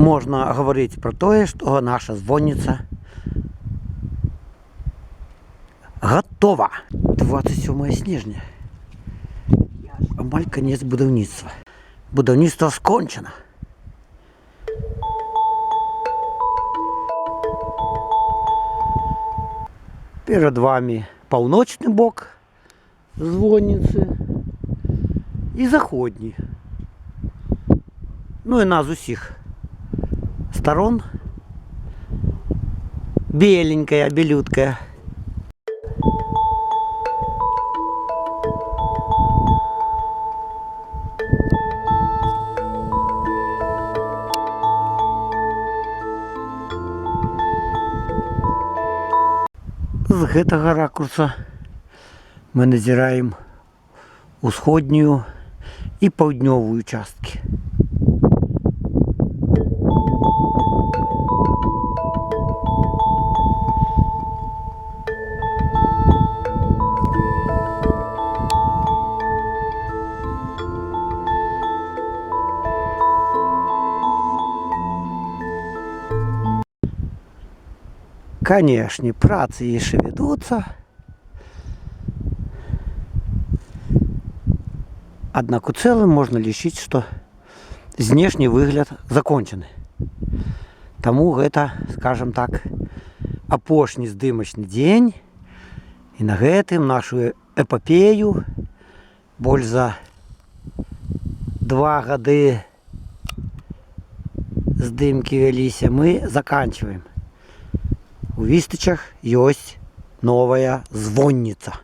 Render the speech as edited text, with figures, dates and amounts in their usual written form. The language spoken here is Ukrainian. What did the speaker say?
можна говорити про те, що наша дзвониця готова. 27 снежня. Амаль кінець будівництва. Будівництво скончено. Перед вами північний бок дзвониці і заходній. Ну і нас усіх сторон. Беленькая, белюткая. З гэтага ракурса мы назіраем усходнюю і паўднёвую часткі. Конечно, працы яшчэ вядуцца. Аднак у цэлым можна лічыць, што знешні выгляд закончаны. Таму гэта, скажем так, апошні здымачны дзень. І на гэтым нашу эпапею больш за 2 гады здымкі вяліся, мы заканчиваем. У Вістычах ёсць новая звонніца.